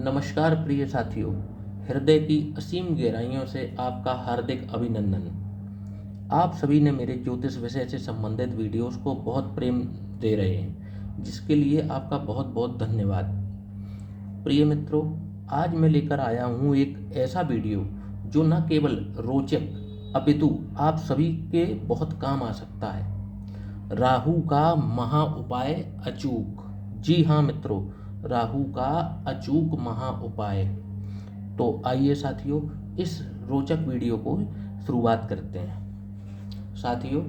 नमस्कार प्रिय साथियों, हृदय की असीम गहराइयों से आपका हार्दिक अभिनंदन। आप सभी ने मेरे ज्योतिष विषय से संबंधित वीडियोस को बहुत प्रेम दे रहे हैं, जिसके लिए आपका बहुत बहुत धन्यवाद। प्रिय मित्रों, आज मैं लेकर आया हूँ एक ऐसा वीडियो जो न केवल रोचक अपितु आप सभी के बहुत काम आ सकता है। राहु का महा उपाय अचूक। जी हाँ मित्रों, राहु का अचूक महा उपाय। तो आइए साथियों, इस रोचक वीडियो को शुरुआत करते हैं। साथियों,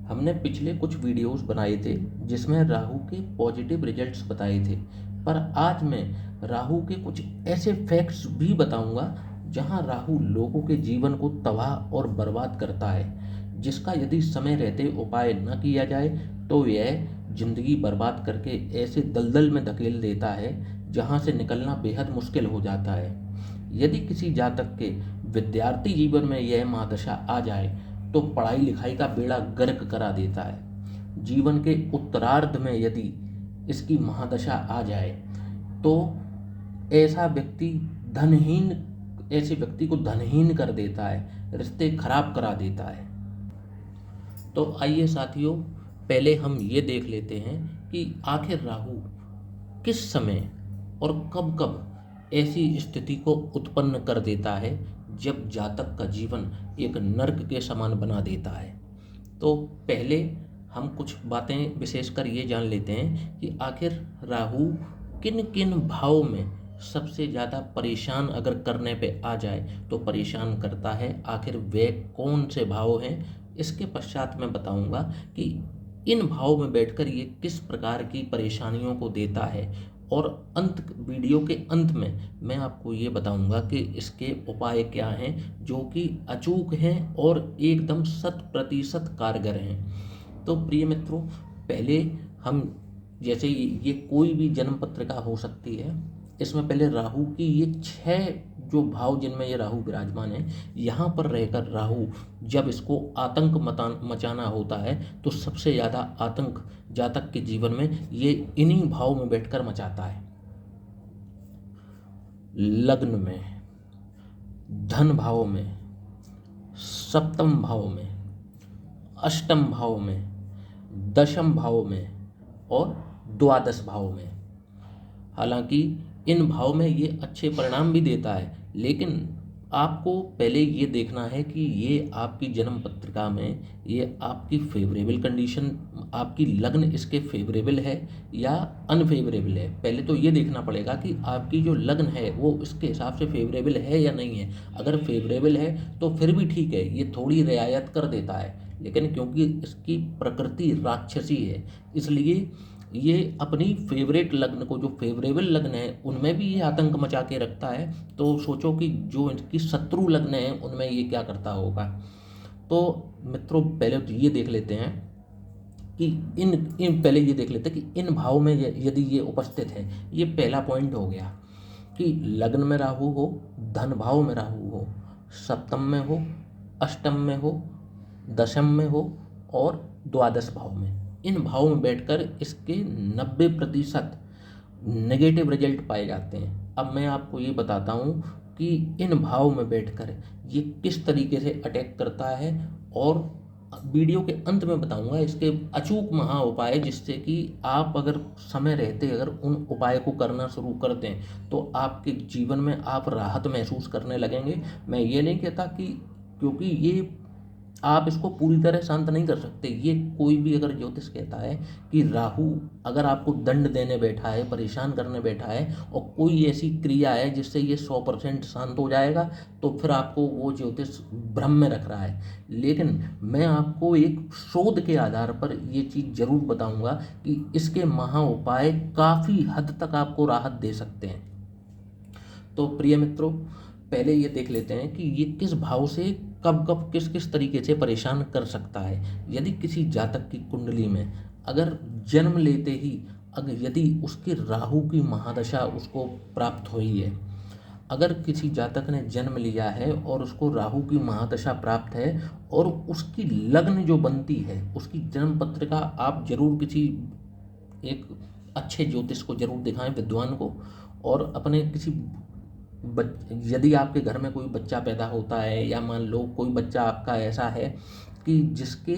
हमने पिछले कुछ वीडियोस बनाए थे जिसमें राहु के पॉजिटिव रिजल्ट्स बताए थे, पर आज मैं राहु के कुछ ऐसे फैक्ट्स भी बताऊंगा जहां राहु लोगों के जीवन को तबाह और बर्बाद करता है, जिसका यदि समय रहते उपाय न किया जाए तो यह जिंदगी बर्बाद करके ऐसे दलदल में धकेल देता है जहां से निकलना बेहद मुश्किल हो जाता है। यदि किसी जातक के विद्यार्थी जीवन में यह महादशा आ जाए तो पढ़ाई लिखाई का बेड़ा गर्क करा देता है। जीवन के उत्तरार्ध में यदि इसकी महादशा आ जाए तो ऐसा व्यक्ति ऐसे व्यक्ति को धनहीन कर देता है, रिश्ते खराब करा देता है। तो आइए साथियों, पहले हम ये देख लेते हैं कि आखिर राहु किस समय और कब कब ऐसी स्थिति को उत्पन्न कर देता है जब जातक का जीवन एक नर्क के समान बना देता है। तो पहले हम कुछ बातें विशेषकर ये जान लेते हैं कि आखिर राहु किन किन भावों में सबसे ज़्यादा परेशान अगर करने पे आ जाए तो परेशान करता है। आखिर वे कौन से भाव हैं, इसके पश्चात मैं बताऊंगा कि इन भावों में बैठकर ये किस प्रकार की परेशानियों को देता है, और वीडियो के अंत में मैं आपको ये बताऊंगा कि इसके उपाय क्या हैं जो कि अचूक हैं और एकदम 100% कारगर हैं। तो प्रिय मित्रों, पहले हम जैसे ये कोई भी जन्म पत्रिका हो सकती है, इसमें पहले राहु की ये 6 जो भाव जिनमें ये राहु विराजमान है, यहाँ पर रहकर राहु जब इसको आतंक मचाना होता है तो सबसे ज़्यादा आतंक जातक के जीवन में ये इन्हीं भाव में बैठकर मचाता है। लग्न में, धन भाव में, सप्तम भाव में, अष्टम भाव में, दशम भाव में और द्वादश भाव में। हालांकि इन भाव में ये अच्छे परिणाम भी देता है, लेकिन आपको पहले ये देखना है कि ये आपकी जन्म पत्रिका में ये आपकी फेवरेबल कंडीशन, आपकी लग्न इसके फेवरेबल है या अनफेवरेबल है। पहले तो ये देखना पड़ेगा कि आपकी जो लग्न है वो इसके हिसाब से फेवरेबल है या नहीं है। अगर फेवरेबल है तो फिर भी ठीक है, ये थोड़ी रियायत कर देता है, लेकिन क्योंकि इसकी प्रकृति राक्षसी है इसलिए ये अपनी फेवरेट लग्न को, जो फेवरेबल लग्न है उनमें भी ये आतंक मचा के रखता है। तो सोचो कि जो इनकी शत्रु लग्न है उनमें ये क्या करता होगा। तो मित्रों, पहले तो ये देख लेते हैं कि पहले ये देख लेते हैं कि इन भाव में यदि ये उपस्थित है। ये पहला पॉइंट हो गया कि लग्न में राहु हो, धन भाव में राहु हो, सप्तम में हो, अष्टम में हो, दशम में हो और द्वादश भाव में। इन भावों में बैठकर इसके 90% नेगेटिव रिजल्ट पाए जाते हैं। अब मैं आपको ये बताता हूँ कि इन भाव में बैठकर ये किस तरीके से अटैक करता है, और वीडियो के अंत में बताऊंगा इसके अचूक महा उपाय, जिससे कि आप अगर समय रहते अगर उन उपाय को करना शुरू कर दें तो आपके जीवन में आप राहत महसूस करने लगेंगे। मैं ये नहीं कहता कि, क्योंकि ये आप इसको पूरी तरह शांत नहीं कर सकते। ये कोई भी अगर ज्योतिष कहता है कि राहु अगर आपको दंड देने बैठा है, परेशान करने बैठा है, और कोई ऐसी क्रिया है जिससे ये 100% शांत हो जाएगा, तो फिर आपको वो ज्योतिष भ्रम में रख रहा है। लेकिन मैं आपको एक शोध के आधार पर ये चीज़ जरूर बताऊंगा कि इसके महा उपाय काफ़ी हद तक आपको राहत दे सकते हैं। तो प्रिय मित्रों, पहले ये देख लेते हैं कि ये किस भाव से कब कब किस किस तरीके से परेशान कर सकता है। यदि किसी जातक की कुंडली में अगर जन्म लेते ही यदि उसके राहु की महादशा उसको प्राप्त हुई है, अगर किसी जातक ने जन्म लिया है और उसको राहु की महादशा प्राप्त है और उसकी लग्न जो बनती है, उसकी जन्म पत्रिका आप जरूर किसी एक अच्छे ज्योतिष को जरूर दिखाएं, विद्वान को, और अपने किसी यदि आपके घर में कोई बच्चा पैदा होता है, या मान लो कोई बच्चा आपका ऐसा है कि जिसके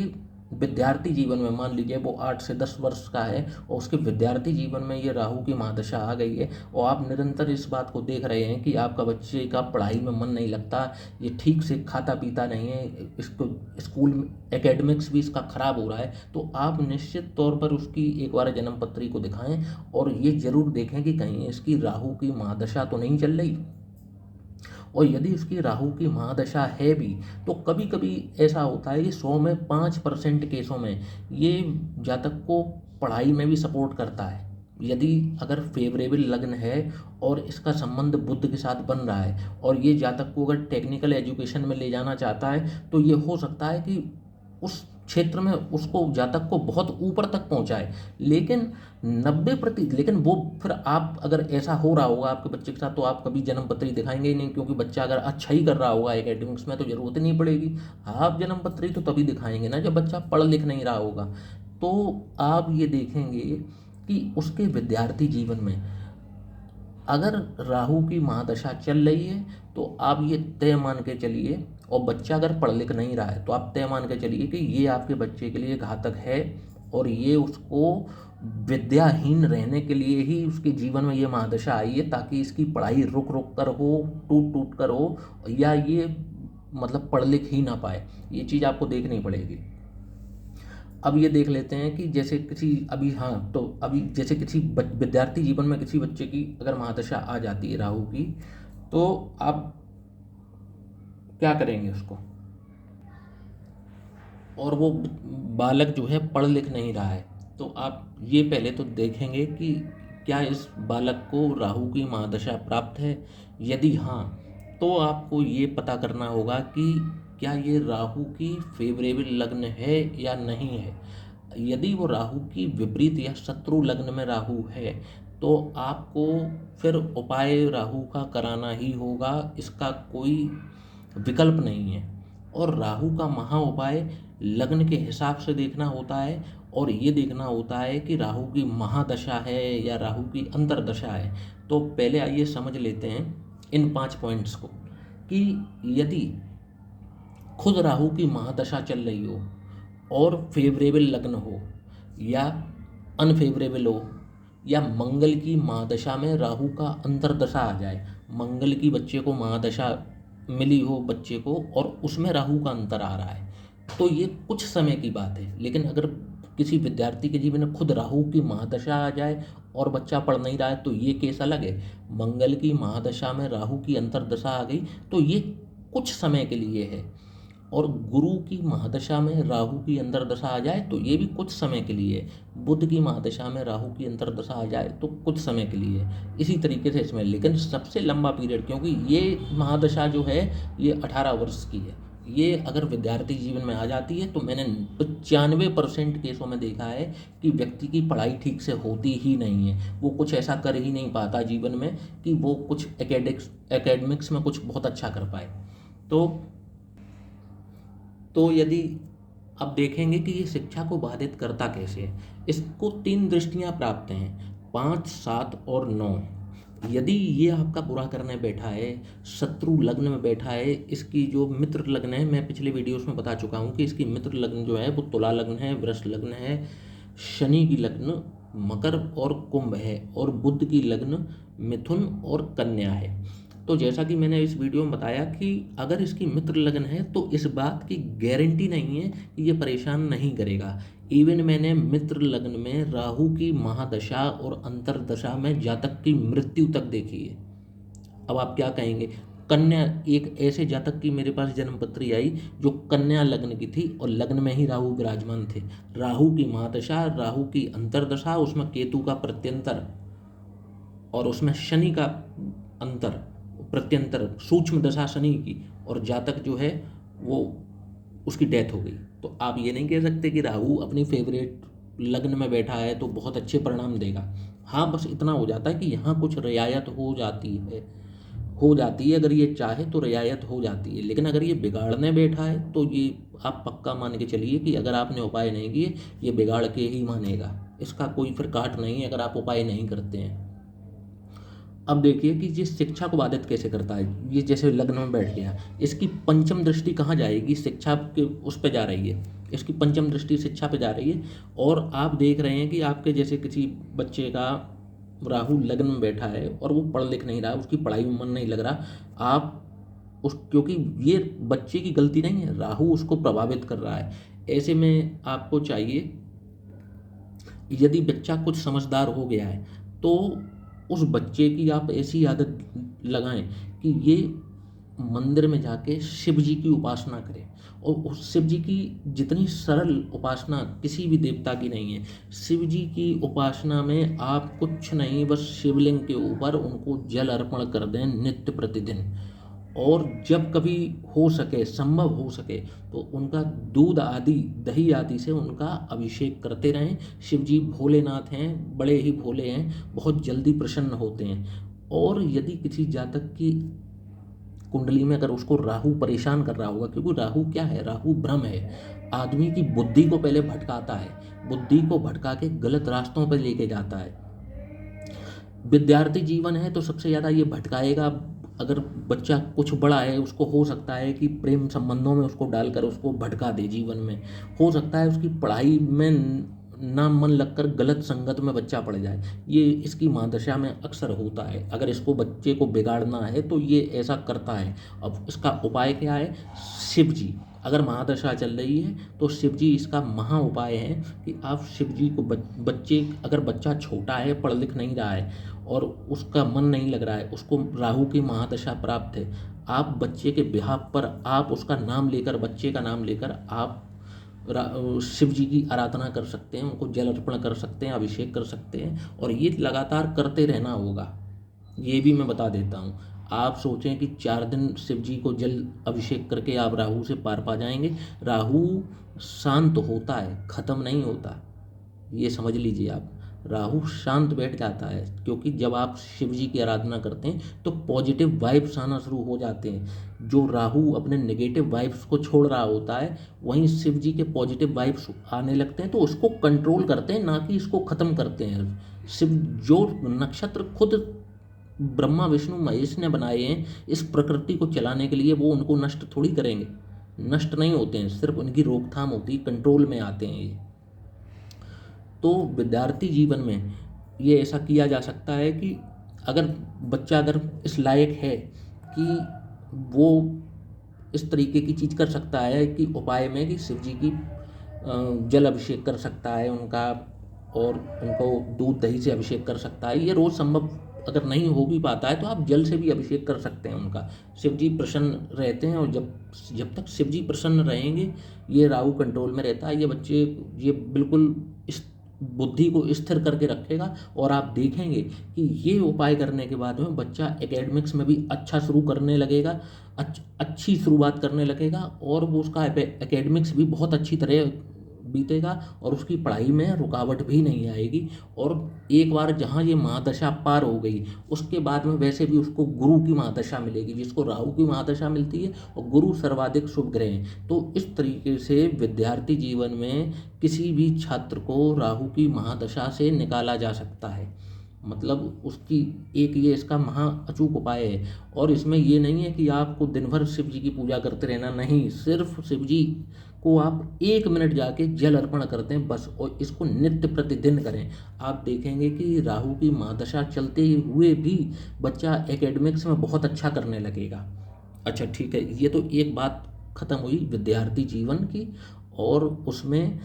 विद्यार्थी जीवन में, मान लीजिए वो 8 से 10 वर्ष का है और उसके विद्यार्थी जीवन में ये राहु की महादशा आ गई है, और आप निरंतर इस बात को देख रहे हैं कि आपका बच्चे का पढ़ाई में मन नहीं लगता, ये ठीक से खाता पीता नहीं है, इसको स्कूल में एकेडमिक्स भी इसका खराब हो रहा है, तो आप निश्चित तौर पर उसकी एक बार जन्म पत्री को दिखाएं और ये जरूर देखें कि कहीं इसकी राहु की महादशा तो नहीं चल रही। और यदि उसकी राहु की महादशा है भी, तो कभी कभी ऐसा होता है कि 100 में 5% केसों में ये जातक को पढ़ाई में भी सपोर्ट करता है। यदि अगर फेवरेबल लग्न है और इसका संबंध बुध के साथ बन रहा है और ये जातक को अगर टेक्निकल एजुकेशन में ले जाना चाहता है, तो ये हो सकता है कि उस क्षेत्र में उसको जातक को बहुत ऊपर तक पहुंचाए। लेकिन 90% लेकिन वो फिर आप अगर ऐसा हो रहा होगा आपके बच्चे के साथ, तो आप कभी जन्म पत्री दिखाएंगे ही नहीं, क्योंकि बच्चा अगर अच्छा ही कर रहा होगा एकेडमिक्स में तो जरूरत ही नहीं पड़ेगी। आप जन्म पत्री तो तभी दिखाएंगे ना जब बच्चा पढ़ लिख नहीं रहा होगा। तो आप ये देखेंगे कि उसके विद्यार्थी जीवन में अगर राहु की महादशा चल रही है, तो आप ये तय मान के चलिए, और बच्चा अगर पढ़ लिख नहीं रहा है तो आप तय मान के चलिए कि ये आपके बच्चे के लिए घातक है, और ये उसको विद्याहीन रहने के लिए ही उसके जीवन में ये महादशा आई है, ताकि इसकी पढ़ाई रुक रुक कर हो, टूट टूट कर हो, या ये मतलब पढ़ लिख ही ना पाए। ये चीज़ आपको देखनी पड़ेगी। अब ये देख लेते हैं कि जैसे किसी अभी हाँ तो अभी जैसे किसी विद्यार्थी जीवन में किसी बच्चे की अगर महादशा आ जाती है राहु की, तो आप क्या करेंगे उसको, और वो बालक जो है पढ़ लिख नहीं रहा है, तो आप ये पहले तो देखेंगे कि क्या इस बालक को राहु की महादशा प्राप्त है। यदि हाँ, तो आपको ये पता करना होगा कि क्या ये राहु की फेवरेबल लग्न है या नहीं है। यदि वो राहु की विपरीत या शत्रु लग्न में राहु है, तो आपको फिर उपाय राहु का कराना ही होगा, इसका कोई विकल्प नहीं है। और राहु का महा उपाय लग्न के हिसाब से देखना होता है, और ये देखना होता है कि राहु की महादशा है या राहु की अंतर्दशा है। तो पहले आइए समझ लेते हैं इन 5 पॉइंट्स को, कि यदि खुद राहु की महादशा चल रही हो और फेवरेबल लग्न हो या अनफेवरेबल हो, या मंगल की महादशा में राहु का अंतर्दशा आ जाए, मंगल की बच्चे को महादशा मिली हो बच्चे को और उसमें राहु का अंतर आ रहा है, तो ये कुछ समय की बात है। लेकिन अगर किसी विद्यार्थी के जीवन में खुद राहु की महादशा आ जाए और बच्चा पढ़ नहीं रहा है, तो ये केस अलग है। मंगल की महादशा में राहु की अंतर्दशा आ गई तो ये कुछ समय के लिए है, और गुरु की महादशा में राहु की अंतर्दशा आ जाए तो ये भी कुछ समय के लिए, बुध की महादशा में राहु की अंतर्दशा आ जाए तो कुछ समय के लिए, इसी तरीके से इसमें। लेकिन सबसे लंबा पीरियड, क्योंकि ये महादशा जो है ये 18 वर्ष की है, ये अगर विद्यार्थी जीवन में आ जाती है तो मैंने 95% केसों में देखा है कि व्यक्ति की पढ़ाई ठीक से होती ही नहीं है, वो कुछ ऐसा कर ही नहीं पाता जीवन में कि वो कुछ एकेडमिक्स में कुछ बहुत अच्छा कर पाए। तो यदि अब देखेंगे कि ये शिक्षा को बाधित करता कैसे है, इसको 3 दृष्टियां प्राप्त हैं, 5, 7 और 9। यदि ये आपका बुरा करने बैठा है, शत्रु लग्न में बैठा है, इसकी जो मित्र लग्न है, मैं पिछले वीडियोस में बता चुका हूँ कि इसकी मित्र लग्न जो है वो तुला लग्न है, वृष लग्न है, शनि की लग्न मकर और कुंभ है, और बुध की लग्न मिथुन और कन्या है। तो जैसा कि मैंने इस वीडियो में बताया कि अगर इसकी मित्र लग्न है तो इस बात की गारंटी नहीं है कि ये परेशान नहीं करेगा। इवन मैंने मित्र लग्न में राहु की महादशा और अंतर्दशा में जातक की मृत्यु तक देखी है। अब आप क्या कहेंगे, कन्या, एक ऐसे जातक की मेरे पास जन्म पत्री आई जो कन्या लग्न की थी और लग्न में ही राहु विराजमान थे, राहु की महादशा, राहु की अंतर्दशा, उसमें केतु का प्रत्यंतर और उसमें शनि का अंतर प्रत्यंतर, सूक्ष्म दशा शनि की, और जातक जो है वो उसकी डेथ हो गई। तो आप ये नहीं कह सकते कि राहु अपनी फेवरेट लग्न में बैठा है तो बहुत अच्छे परिणाम देगा। हाँ, बस इतना हो जाता है कि यहाँ कुछ रियायत हो जाती है, अगर ये चाहे तो रियायत हो जाती है। लेकिन अगर ये बिगाड़ने बैठा है तो ये आप पक्का मान के चलिए कि अगर आपने उपाय नहीं किए ये बिगाड़ के ही मानेगा, इसका कोई फिर काट नहीं है अगर आप उपाय नहीं करते हैं। अब देखिए कि ये शिक्षा को बाधित कैसे करता है। ये जैसे लग्न में बैठ गया, इसकी पंचम दृष्टि कहाँ जाएगी, शिक्षा के उस पे जा रही है, इसकी पंचम दृष्टि शिक्षा पे जा रही है। और आप देख रहे हैं कि आपके जैसे किसी बच्चे का राहु लग्न में बैठा है और वो पढ़ लिख नहीं रहा, उसकी पढ़ाई में मन नहीं लग रहा, आप उस क्योंकि ये बच्चे की गलती नहीं है, राहु उसको प्रभावित कर रहा है। ऐसे में आपको चाहिए, यदि बच्चा कुछ समझदार हो गया है तो उस बच्चे की आप ऐसी आदत लगाएं कि ये मंदिर में जाके शिव जी की उपासना करे। और उस शिव जी की जितनी सरल उपासना किसी भी देवता की नहीं है। शिव जी की उपासना में आप कुछ नहीं, बस शिवलिंग के ऊपर उनको जल अर्पण कर दें नित्य प्रतिदिन। और जब कभी हो सके, संभव हो सके, तो उनका दूध आदि दही आदि से उनका अभिषेक करते रहें। शिव जी भोलेनाथ हैं, बड़े ही भोले हैं, बहुत जल्दी प्रसन्न होते हैं। और यदि किसी जातक की कुंडली में अगर उसको राहु परेशान कर रहा होगा, क्योंकि राहु क्या है, राहु भ्रम है, आदमी की बुद्धि को पहले भटकाता है, बुद्धि को भटका के गलत रास्तों पर लेके जाता है। विद्यार्थी जीवन है तो सबसे ज़्यादा ये भटकाएगा। अगर बच्चा कुछ बड़ा है, उसको हो सकता है कि प्रेम संबंधों में उसको डालकर उसको भटका दे जीवन में, हो सकता है उसकी पढ़ाई में ना मन लगकर गलत संगत में बच्चा पड़ जाए। ये इसकी महादशा में अक्सर होता है। अगर इसको बच्चे को बिगाड़ना है तो ये ऐसा करता है। अब इसका उपाय क्या है, शिव जी, अगर महादशा चल रही है तो शिव जी इसका महा उपाय है कि आप शिव जी को बच्चे, अगर बच्चा छोटा है, पढ़ लिख नहीं रहा है और उसका मन नहीं लग रहा है, उसको राहु की महादशा प्राप्त है, आप बच्चे के बिहाफ पर आप उसका नाम लेकर, बच्चे का नाम लेकर आप शिव जी की आराधना कर सकते हैं, उनको जल अर्पण कर सकते हैं, अभिषेक कर सकते हैं। और ये लगातार करते रहना होगा। ये भी मैं बता देता हूँ। आप सोचें कि 4 दिन शिव जी को जल अभिषेक करके आप राहु से पार पा जाएंगे। राहु शांत होता है, खत्म नहीं होता, ये समझ लीजिए आप। राहु शांत बैठ जाता है, क्योंकि जब आप शिव जी की आराधना करते हैं तो पॉजिटिव वाइब्स आना शुरू हो जाते हैं। जो राहु अपने नेगेटिव वाइब्स को छोड़ रहा होता है, वहीं शिव जी के पॉजिटिव वाइब्स आने लगते हैं, तो उसको कंट्रोल करते हैं, ना कि इसको ख़त्म करते हैं। शिव जो नक्षत्र खुद ब्रह्मा विष्णु महेश ने बनाए हैं इस प्रकृति को चलाने के लिए, वो उनको नष्ट थोड़ी करेंगे, नष्ट नहीं होते हैं, सिर्फ उनकी रोकथाम होती है, कंट्रोल में आते हैं ये। तो विद्यार्थी जीवन में ये ऐसा किया जा सकता है कि अगर बच्चा अगर इस लायक है कि वो इस तरीके की चीज़ कर सकता है कि उपाय में कि शिव जी की जल अभिषेक कर सकता है उनका, और उनको दूध दही से अभिषेक कर सकता है। ये रोज़ संभव अगर नहीं हो भी पाता है तो आप जल से भी अभिषेक कर सकते हैं उनका। शिव जी प्रसन्न रहते हैं, और जब जब तक शिव जी प्रसन्न रहेंगे, ये राहु कंट्रोल में रहता है, ये बच्चे ये बिल्कुल इस बुद्धि को स्थिर करके रखेगा। और आप देखेंगे कि ये उपाय करने के बाद में बच्चा एकेडमिक्स में भी अच्छा शुरू करने लगेगा, अच्छी शुरुआत करने लगेगा, और वो उसका एकेडमिक्स भी बहुत अच्छी तरह बीतेगा, और उसकी पढ़ाई में रुकावट भी नहीं आएगी। और एक बार जहाँ ये महादशा पार हो गई, उसके बाद में वैसे भी उसको गुरु की महादशा मिलेगी, जिसको राहु की महादशा मिलती है, और गुरु सर्वाधिक शुभ ग्रह हैं। तो इस तरीके से विद्यार्थी जीवन में किसी भी छात्र को राहु की महादशा से निकाला जा सकता है। मतलब उसकी एक ये इसका महा अचूक उपाय है। और इसमें ये नहीं है कि आपको दिन भर शिव जी की पूजा करते रहना, नहीं, सिर्फ शिव जी को आप 1 मिनट जाके जल अर्पण करते हैं बस, और इसको नित्य प्रतिदिन करें। आप देखेंगे कि राहु की महादशा चलते हुए भी बच्चा एकेडमिक्स में बहुत अच्छा करने लगेगा। अच्छा ठीक है, ये तो एक बात खत्म हुई विद्यार्थी जीवन की। और उसमें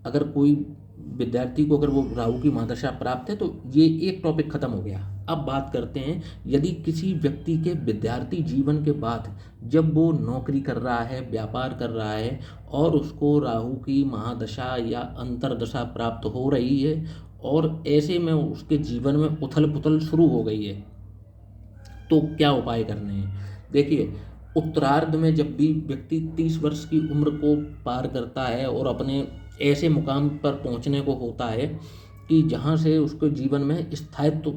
अगर कोई विद्यार्थी को अगर वो राहु की महादशा प्राप्त है तो ये एक टॉपिक खत्म हो गया। अब बात करते हैं, यदि किसी व्यक्ति के विद्यार्थी जीवन के बाद जब वो नौकरी कर रहा है, व्यापार कर रहा है, और उसको राहु की महादशा या अंतर्दशा प्राप्त हो रही है, और ऐसे में उसके जीवन में उथल पुथल शुरू हो गई है, तो क्या उपाय करने हैं। देखिए, उत्तरार्ध में जब भी व्यक्ति 30 वर्ष की उम्र को पार करता है और अपने ऐसे मुकाम पर पहुंचने को होता है कि जहां से उसके जीवन में स्थायित्व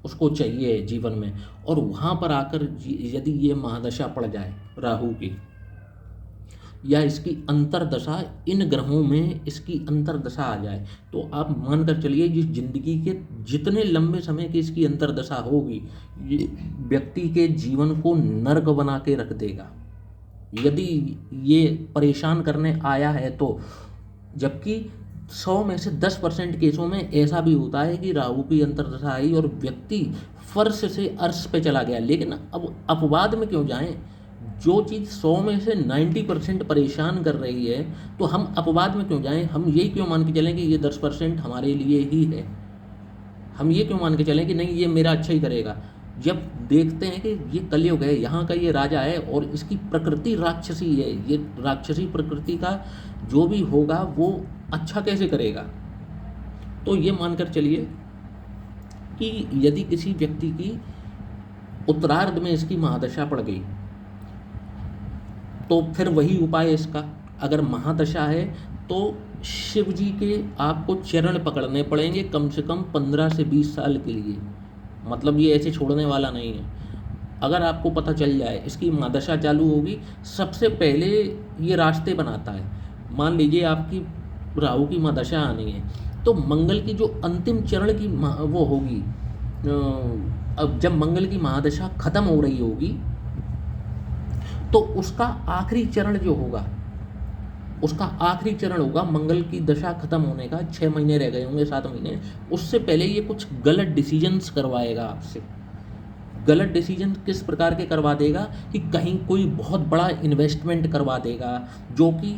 उसको चाहिए जीवन में, और वहां पर आकर यदि ये महादशा पड़ जाए राहु की, या इसकी अंतर्दशा, इन ग्रहों में इसकी अंतर्दशा आ जाए, तो आप मानकर चलिए जिस जिंदगी के जितने लंबे समय की इसकी अंतर्दशा होगी, ये व्यक्ति के जीवन को नर्क बना के रख देगा, यदि ये परेशान करने आया है तो। जबकि 100 में से 10% केसों में ऐसा भी होता है कि राहु की अंतर्दशा आई और व्यक्ति फर्श से अर्श पे चला गया। लेकिन अब अपवाद में क्यों जाएं? जो चीज़ 100 में से 90% परेशान कर रही है, तो हम अपवाद में क्यों जाएं? हम यही क्यों मान के चलें कि ये 10% हमारे लिए ही है? हम ये क्यों मान के चलें कि नहीं ये मेरा अच्छा ही करेगा? जब देखते हैं कि ये कलयुग है, यहाँ का ये राजा है और इसकी प्रकृति राक्षसी है, ये राक्षसी प्रकृति का जो भी होगा वो अच्छा कैसे करेगा? तो ये मानकर चलिए कि यदि किसी व्यक्ति की उत्तरार्ध में इसकी महादशा पड़ गई, तो फिर वही उपाय इसका। अगर महादशा है तो शिव जी के आपको चरण पकड़ने पड़ेंगे कम से कम 15 से 20 साल के लिए। मतलब ये ऐसे छोड़ने वाला नहीं है। अगर आपको पता चल जाए इसकी महादशा चालू होगी, सबसे पहले ये रास्ते बनाता है। मान लीजिए आपकी राहु की महादशा आनी है, तो मंगल की जो अंतिम चरण की वो होगी, अब जब मंगल की महादशा खत्म हो रही होगी, तो उसका आखिरी चरण जो होगा, उसका आखिरी चरण होगा मंगल की दशा खत्म होने का, 6 महीने रह गए होंगे, 7 महीने, उससे पहले ये कुछ गलत डिसीजंस करवाएगा आपसे। गलत डिसीजन किस प्रकार के करवा देगा कि कहीं कोई बहुत बड़ा इन्वेस्टमेंट करवा देगा, जो कि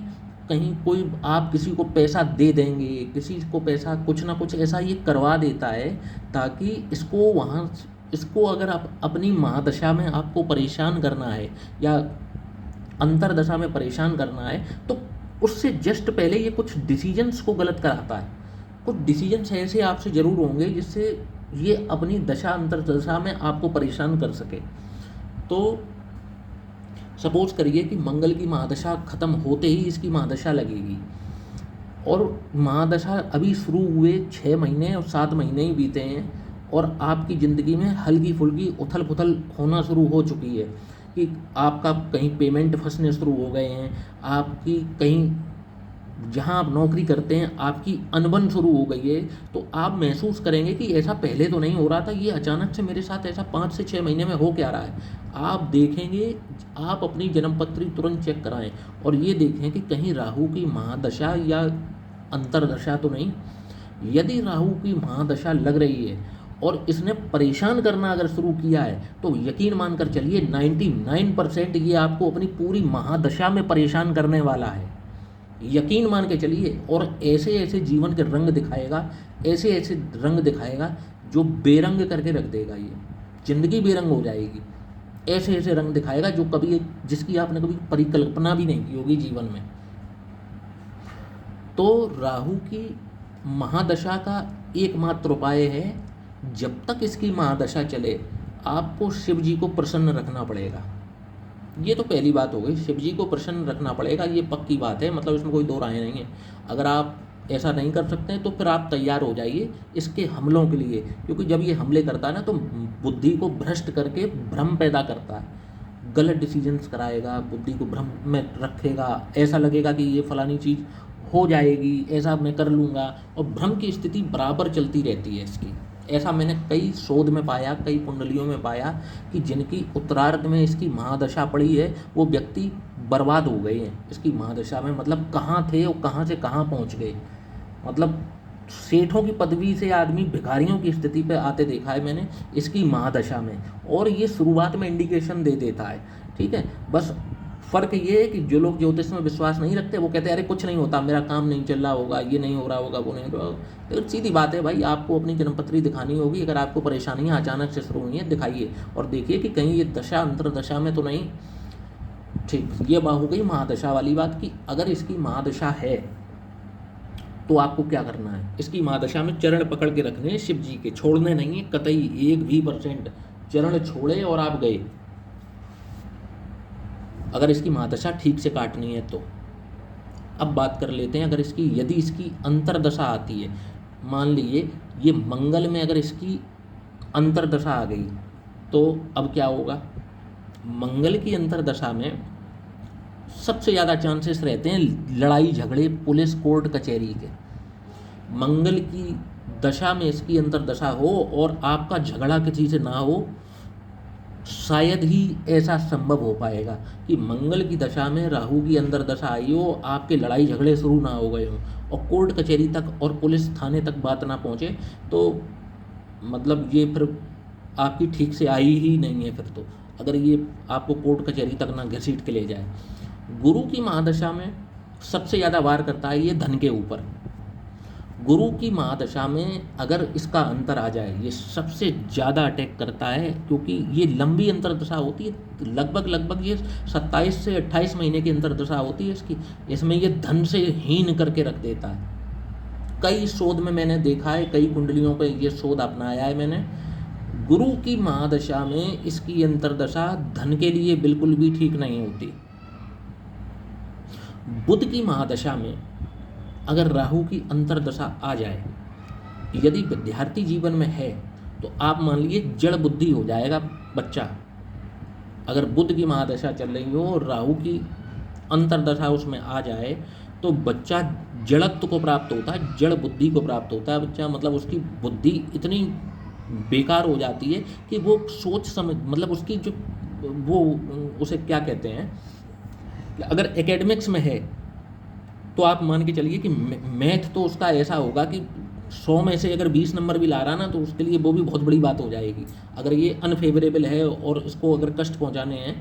कहीं कोई आप किसी को पैसा दे देंगे, किसी को पैसा कुछ ना कुछ ऐसा ये करवा देता है ताकि इसको वहाँ, इसको अगर आप अपनी महादशा में आपको परेशान करना है या अंतरदशा में परेशान करना है, तो उससे जस्ट पहले ये कुछ डिसीजंस को गलत कराता है। कुछ डिसीजंस ऐसे आपसे ज़रूर होंगे जिससे ये अपनी दशा अंतरदशा में आपको परेशान कर सके। तो सपोज करिए कि मंगल की महादशा खत्म होते ही इसकी महादशा लगेगी, और महादशा अभी शुरू हुए 6 महीने और 7 महीने ही बीते हैं, और आपकी ज़िंदगी में हल्की फुल्की उथल पुथल होना शुरू हो चुकी है कि आपका कहीं पेमेंट फंसने शुरू हो गए हैं, आपकी कहीं जहाँ आप नौकरी करते हैं आपकी अनबन शुरू हो गई है, तो आप महसूस करेंगे कि ऐसा पहले तो नहीं हो रहा था, ये अचानक से मेरे साथ ऐसा 5 से 6 महीने में हो क्या रहा है। आप देखेंगे, आप अपनी जन्मपत्री तुरंत चेक कराएं और ये देखें कि कहीं राहु की महादशा या अंतरदशा तो नहीं। यदि राहु की महादशा लग रही है और इसने परेशान करना अगर शुरू किया है, तो यकीन मानकर चलिए 99% ये आपको अपनी पूरी महादशा में परेशान करने वाला है, यकीन मान के चलिए। और ऐसे ऐसे जीवन के रंग दिखाएगा, ऐसे ऐसे रंग दिखाएगा जो बेरंग करके रख देगा, ये जिंदगी बेरंग हो जाएगी। ऐसे ऐसे रंग दिखाएगा जो कभी, जिसकी आपने कभी परिकल्पना भी नहीं की होगी जीवन में। तो राहु की महादशा का एकमात्र उपाय है, जब तक इसकी महादशा चले आपको शिव जी को प्रसन्न रखना पड़ेगा। ये तो पहली बात हो गई, शिव जी को प्रसन्न रखना पड़ेगा, ये पक्की बात है, मतलब इसमें कोई दो राय नहीं है। अगर आप ऐसा नहीं कर सकते हैं तो फिर आप तैयार हो जाइए इसके हमलों के लिए, क्योंकि जब ये हमले करता है ना तो बुद्धि को भ्रष्ट करके भ्रम पैदा करता है, गलत डिसीजंस कराएगा, बुद्धि को भ्रम में रखेगा, ऐसा लगेगा कि ये फलानी चीज़ हो जाएगी, ऐसा मैं कर लूँगा, और भ्रम की स्थिति बराबर चलती रहती है इसकी। ऐसा मैंने कई शोध में पाया, कई कुंडलियों में पाया कि जिनकी उत्तरार्ध में इसकी महादशा पड़ी है वो व्यक्ति बर्बाद हो गए हैं इसकी महादशा में। मतलब कहाँ थे और कहाँ से कहाँ पहुँच गए, मतलब सेठों की पदवी से आदमी भिखारियों की स्थिति पे आते देखा है मैंने इसकी महादशा में, और ये शुरुआत में इंडिकेशन दे देता है। ठीक है, बस फ़र्क ये है कि जो लोग ज्योतिष में विश्वास नहीं रखते वो कहते हैं अरे कुछ नहीं होता, मेरा काम नहीं चल रहा होगा, ये नहीं हो रहा होगा, वो नहीं हो रहा होगा। लेकिन सीधी बात है भाई, आपको अपनी जन्मपत्री दिखानी होगी। अगर आपको परेशानियाँ अचानक से शुरू हुई हैं, दिखाइए और देखिए कि कहीं ये दशा अंतरदशा में तो नहीं। ठीक, ये हो गई महादशा वाली बात कि अगर इसकी महादशा है तो आपको क्या करना है। इसकी महादशा में चरण पकड़ के रखने हैं शिव जी के, छोड़ने नहीं है कतई 1% चरण छोड़े और आप गए, अगर इसकी महादशा ठीक से काटनी है तो। अब बात कर लेते हैं, अगर इसकी, यदि इसकी अंतरदशा आती है, मान लीजिए ये मंगल में अगर इसकी अंतरदशा आ गई तो अब क्या होगा। मंगल की अंतरदशा में सबसे ज़्यादा चांसेस रहते हैं लड़ाई झगड़े, पुलिस, कोर्ट कचहरी के। मंगल की दशा में इसकी अंतर्दशा हो और आपका झगड़ा किसी से ना हो, शायद ही ऐसा संभव हो पाएगा कि मंगल की दशा में राहु की अंतर्दशा आई हो, आपके लड़ाई झगड़े शुरू ना हो गए हों और कोर्ट कचहरी तक और पुलिस थाने तक बात ना पहुँचे, तो मतलब ये फिर आपकी ठीक से आई ही नहीं है। फिर तो अगर ये आपको कोर्ट कचहरी तक ना घसीट के ले जाए। गुरु की महादशा में सबसे ज़्यादा वार करता है ये धन के ऊपर। गुरु की महादशा में अगर इसका अंतर आ जाए, ये सबसे ज़्यादा अटैक करता है, क्योंकि ये लंबी अंतर्दशा होती है, लगभग ये 27 से 28 महीने की अंतर्दशा होती है इसकी। इसमें ये धन से हीन करके रख देता है। कई शोध में मैंने देखा है, कई कुंडलियों पे ये शोध अपनाया है मैंने। गुरु की महादशा में इसकी अंतर्दशा धन के लिए बिल्कुल भी ठीक नहीं होती। बुध की महादशा में अगर राहु की अंतर्दशा आ जाए, यदि विद्यार्थी जीवन में है, तो आप मान लीजिए जड़ बुद्धि हो जाएगा बच्चा। अगर बुध की महादशा चल रही हो और राहु की अंतर्दशा उसमें आ जाए, तो बच्चा जड़त्व को प्राप्त होता है, जड़ बुद्धि को प्राप्त होता है बच्चा। मतलब उसकी बुद्धि इतनी बेकार हो जाती है कि वो सोच समझ, मतलब उसकी जो वो उसे क्या कहते हैं, अगर एकेडमिक्स में है तो आप मान के चलिए कि मैथ तो उसका ऐसा होगा कि 100 में से अगर 20 नंबर भी ला रहा ना, तो उसके लिए वो भी बहुत बड़ी बात हो जाएगी। अगर ये अनफेवरेबल है और इसको अगर कष्ट पहुंचाने हैं,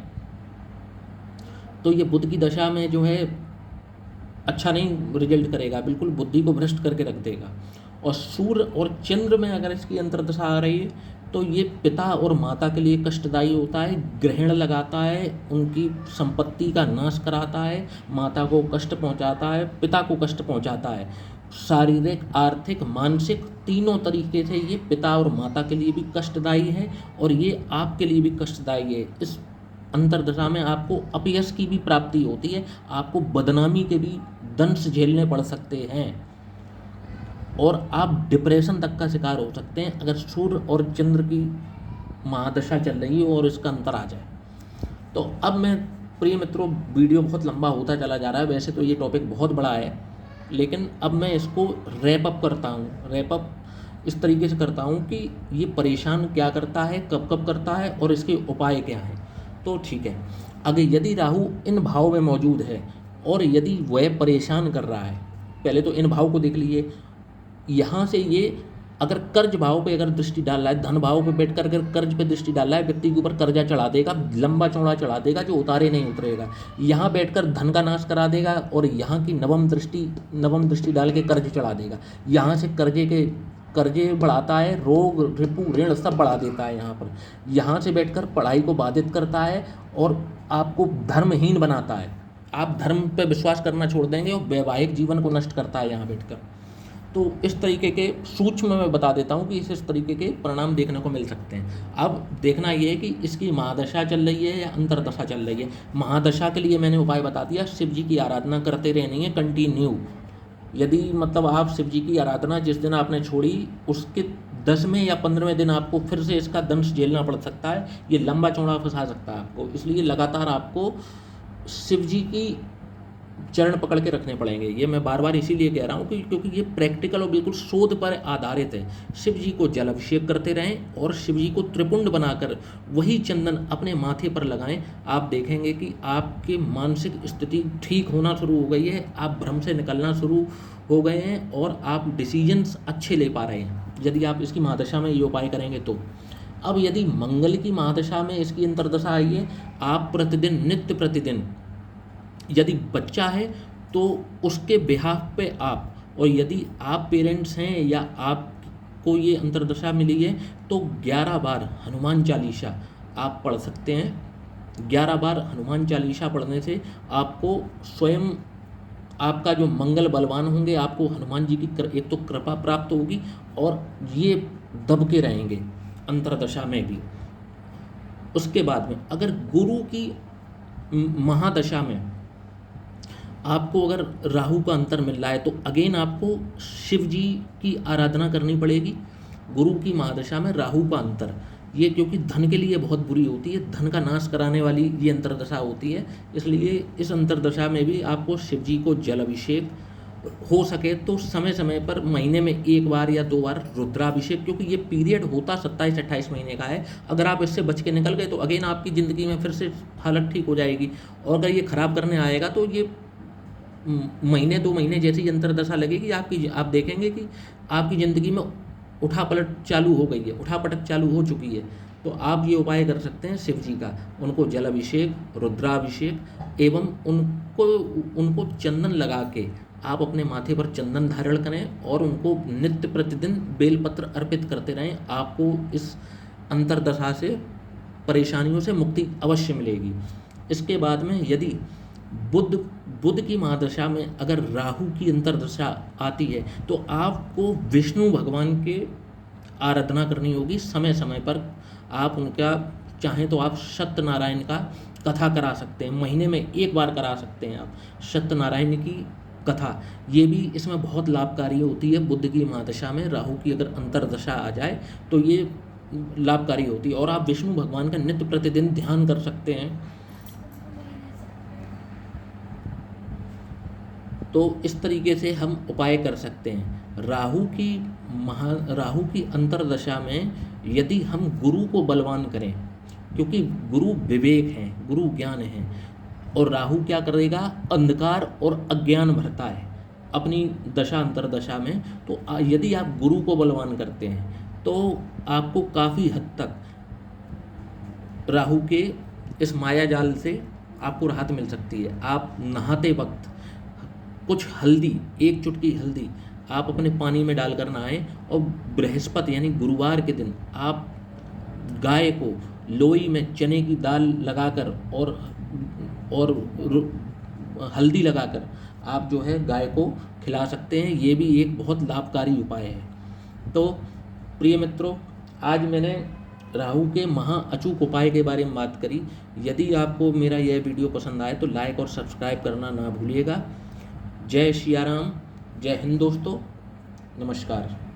तो ये बुध की दशा में जो है अच्छा नहीं रिजल्ट करेगा, बिल्कुल बुद्धि को भ्रष्ट करके रख देगा। और सूर्य और चंद्र में अगर इसकी अंतर्दशा आ रही है, तो ये पिता और माता के लिए कष्टदायी होता है, ग्रहण लगाता है, उनकी संपत्ति का नाश कराता है, माता को कष्ट पहुंचाता है, पिता को कष्ट पहुंचाता है। शारीरिक, आर्थिक, मानसिक तीनों तरीके से ये पिता और माता के लिए भी कष्टदायी है और ये आपके लिए भी कष्टदायी है। इस अंतर्दशा में आपको अपयश की भी प्राप्ति होती है, आपको बदनामी के भी दंश झेलने पड़ सकते हैं और आप डिप्रेशन तक का शिकार हो सकते हैं अगर सूर्य और चंद्र की महादशा चल रही हो और इसका अंतर आ जाए। तो अब मैं प्रिय मित्रों, वीडियो बहुत लंबा होता चला जा रहा है, वैसे तो ये टॉपिक बहुत बड़ा है, लेकिन अब मैं इसको रैप अप करता हूँ। रैप अप इस तरीके से करता हूँ कि ये परेशान क्या करता है, कब कब करता है और इसके उपाय क्या हैं। तो ठीक है, अगर यदि राहु इन भाव में मौजूद है और यदि वह परेशान कर रहा है, पहले तो इन भाव को देख लीजिए। यहाँ से ये अगर कर्ज भाव पे अगर दृष्टि डाल रहा है, धन भाव पे बैठकर अगर कर्ज पे दृष्टि डाल रहा है, व्यक्ति के ऊपर कर्जा चढ़ा देगा, लंबा चौड़ा चढ़ा देगा, जो उतारे नहीं उतरेगा। यहाँ बैठकर धन का नाश करा देगा और यहाँ की नवम दृष्टि डाल के कर्ज चढ़ा देगा। यहाँ से कर्जे बढ़ाता है, रोग, रिपु, ऋण सब बढ़ा देता है यहाँ पर। यहाँ से बैठकर पढ़ाई को बाधित करता है और आपको धर्महीन बनाता है। आप धर्म पे विश्वास करना छोड़ देंगे और वैवाहिक जीवन को नष्ट करता है यहाँ बैठकर। तो इस तरीके के सूक्ष्म में मैं बता देता हूँ कि इस तरीके के परिणाम देखने को मिल सकते हैं। अब देखना ये है कि इसकी महादशा चल रही है या अंतर्दशा चल रही है। महादशा के लिए मैंने उपाय बता दिया, शिव जी की आराधना करते रहनी है कंटिन्यू। यदि मतलब आप शिव जी की आराधना जिस दिन आपने छोड़ी, उसके 10वें या 15वें दिन आपको फिर से इसका दंश झेलना पड़ सकता है। ये लंबा चौड़ा फंसा सकता है आपको, इसलिए लगातार आपको शिव जी की चरण पकड़ के रखने पड़ेंगे। ये मैं बार बार इसीलिए कह रहा हूँ कि क्योंकि ये प्रैक्टिकल और बिल्कुल शोध पर आधारित है। शिव जी को जल अभिषेक करते रहें और शिव जी को त्रिपुंड बनाकर वही चंदन अपने माथे पर लगाएं। आप देखेंगे कि आपकी मानसिक स्थिति ठीक होना शुरू हो गई है, आप भ्रम से निकलना शुरू हो गए हैं और आप डिसीजंस अच्छे ले पा रहे हैं, यदि आप इसकी महादशा में ये उपाय करेंगे तो। अब यदि मंगल की महादशा में इसकी अंतर्दशा आई है, आप प्रतिदिन, नित्य प्रतिदिन, यदि बच्चा है तो उसके बिहाफ पे आप, और यदि आप पेरेंट्स हैं या आपको ये अंतर्दशा मिली है, तो 11 बार हनुमान चालीसा आप पढ़ सकते हैं। 11 बार हनुमान चालीसा पढ़ने से आपको स्वयं आपका जो मंगल बलवान होंगे, आपको हनुमान जी की एक तो कृपा प्राप्त होगी और ये दबके रहेंगे अंतर्दशा में भी। उसके बाद में अगर गुरु की महादशा में आपको अगर राहु का अंतर मिल रहा है, तो अगेन आपको शिव जी की आराधना करनी पड़ेगी। गुरु की महादशा में राहु का अंतर, ये क्योंकि धन के लिए बहुत बुरी होती है, धन का नाश कराने वाली ये अंतर्दशा होती है। इसलिए इस अंतर्दशा में भी आपको शिव जी को जल अभिषेक, हो सके तो समय समय पर महीने में 1 बार या 2 बार रुद्राभिषेक, क्योंकि ये पीरियड होता 27-28 महीने का है। अगर आप इससे बच के निकल गए तो अगेन आपकी ज़िंदगी में फिर से हालत ठीक हो जाएगी। और अगर ये खराब करने आएगा तो ये महीने 2 महीने जैसी अंतर्दशा लगेगी आपकी, आप देखेंगे कि आपकी ज़िंदगी में उठापलट चालू हो गई है, उठापटक चालू हो चुकी है। तो आप ये उपाय कर सकते हैं शिव जी का, उनको जल अभिषेक, रुद्राभिषेक एवं उनको चंदन लगा के आप अपने माथे पर चंदन धारण करें और उनको नित्य प्रतिदिन बेलपत्र अर्पित करते रहें। आपको इस अंतर्दशा से, परेशानियों से मुक्ति अवश्य मिलेगी। इसके बाद में यदि बुध की महादशा में अगर राहु की अंतर्दशा आती है तो आपको विष्णु भगवान के आराधना करनी होगी समय समय पर। आप उनका चाहें तो आप सत्यनारायण का कथा करा सकते हैं, महीने में 1 बार करा सकते हैं आप सत्यनारायण की कथा। ये भी इसमें बहुत लाभकारी होती है। बुध की महादशा में राहु की अगर अंतर्दशा आ जाए तो ये लाभकारी होती है। और आप विष्णु भगवान का नित्य प्रतिदिन ध्यान कर सकते हैं। तो इस तरीके से हम उपाय कर सकते हैं। राहु की अंतर्दशा में यदि हम गुरु को बलवान करें, क्योंकि गुरु विवेक हैं, गुरु ज्ञान है, और राहु क्या करेगा, अंधकार और अज्ञान भरता है अपनी दशा अंतर्दशा में। तो यदि आप गुरु को बलवान करते हैं तो आपको काफ़ी हद तक राहु के इस माया जाल से आपको राहत मिल सकती है। आप नहाते वक्त कुछ हल्दी, 1 चुटकी हल्दी आप अपने पानी में डालकर नहाएं, और बृहस्पति यानी गुरुवार के दिन आप गाय को लोई में चने की दाल लगाकर और हल्दी लगाकर आप जो है गाय को खिला सकते हैं। ये भी एक बहुत लाभकारी उपाय है। तो प्रिय मित्रों, आज मैंने राहु के महा अचूक उपाय के बारे में बात करी। यदि आपको मेरा यह वीडियो पसंद आए तो लाइक और सब्सक्राइब करना ना भूलिएगा। जय सिया राम, जय हिंद दोस्तों, नमस्कार।